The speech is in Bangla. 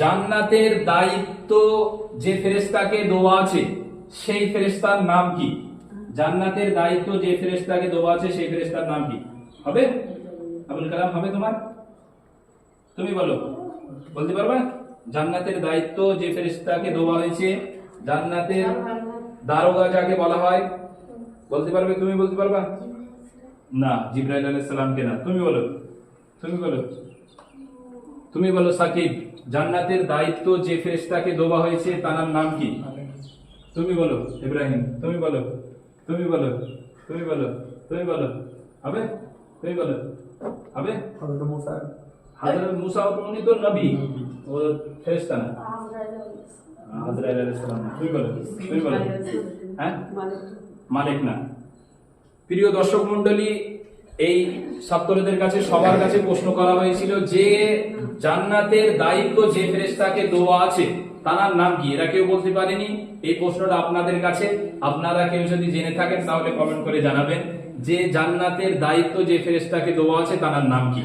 জান্নাতের দায়িত্ব যে ফেরেশতাকে দেওয়া আছে সেই ফেরেশতার নাম কি? জান্নাতের দায়িত্ব যে ফেরেশতাকে দেওয়া আছে সেই ফেরেশতার নাম কি? হবে আবুল কালাম? হবে তোমার? তুমি বলো, বলতে পারবা? জান্নাতের দায়িত্ব যে ফেরেশতাকে দেওয়া হয়েছে, জান্নাতের দারোগা যাকে বলা হয়, বলতে পারবে? তুমি বলতে পারবা? না, জিবরাইল আলাইহিস সালামকে না। তুমি বলো, তুমি বলো, তুমি বলো সাকিব, জান্নাতের দায়িত্ব যে ফেরেশতাকে দেওয়া হয়েছে তার নাম কি? তুমি বলো ইব্রাহিম, তুমি বলো, তুমি বলো, তুমি বলো, তুমি বলো। হবে? তুমি বলো, হবে? হযরত মুসা। হযরত মুসা উনি তো নবী, ও ফেরেশতা না। আজরাইল আলাইহিস সালাম। তুমি বলো, তুমি বলো। হ্যাঁ, মালিক না। প্রিয় দর্শক মণ্ডলী, এই ছাত্রদের কাছে সবার কাছে প্রশ্ন করা হয়েছিল যে জান্নাতের দায়িত্ব যে ফেরেশতাকে দেওয়া আছে তার নাম কি? এরা কেউ বলতে পারেনি। এই প্রশ্নটা আপনাদের কাছে, আপনারা কেউ যদি জেনে থাকেন তাহলে কমেন্ট করে জানাবেন যে জান্নাতের দায়িত্ব যে ফেরেশতাকে দেওয়া আছে তার নাম কি।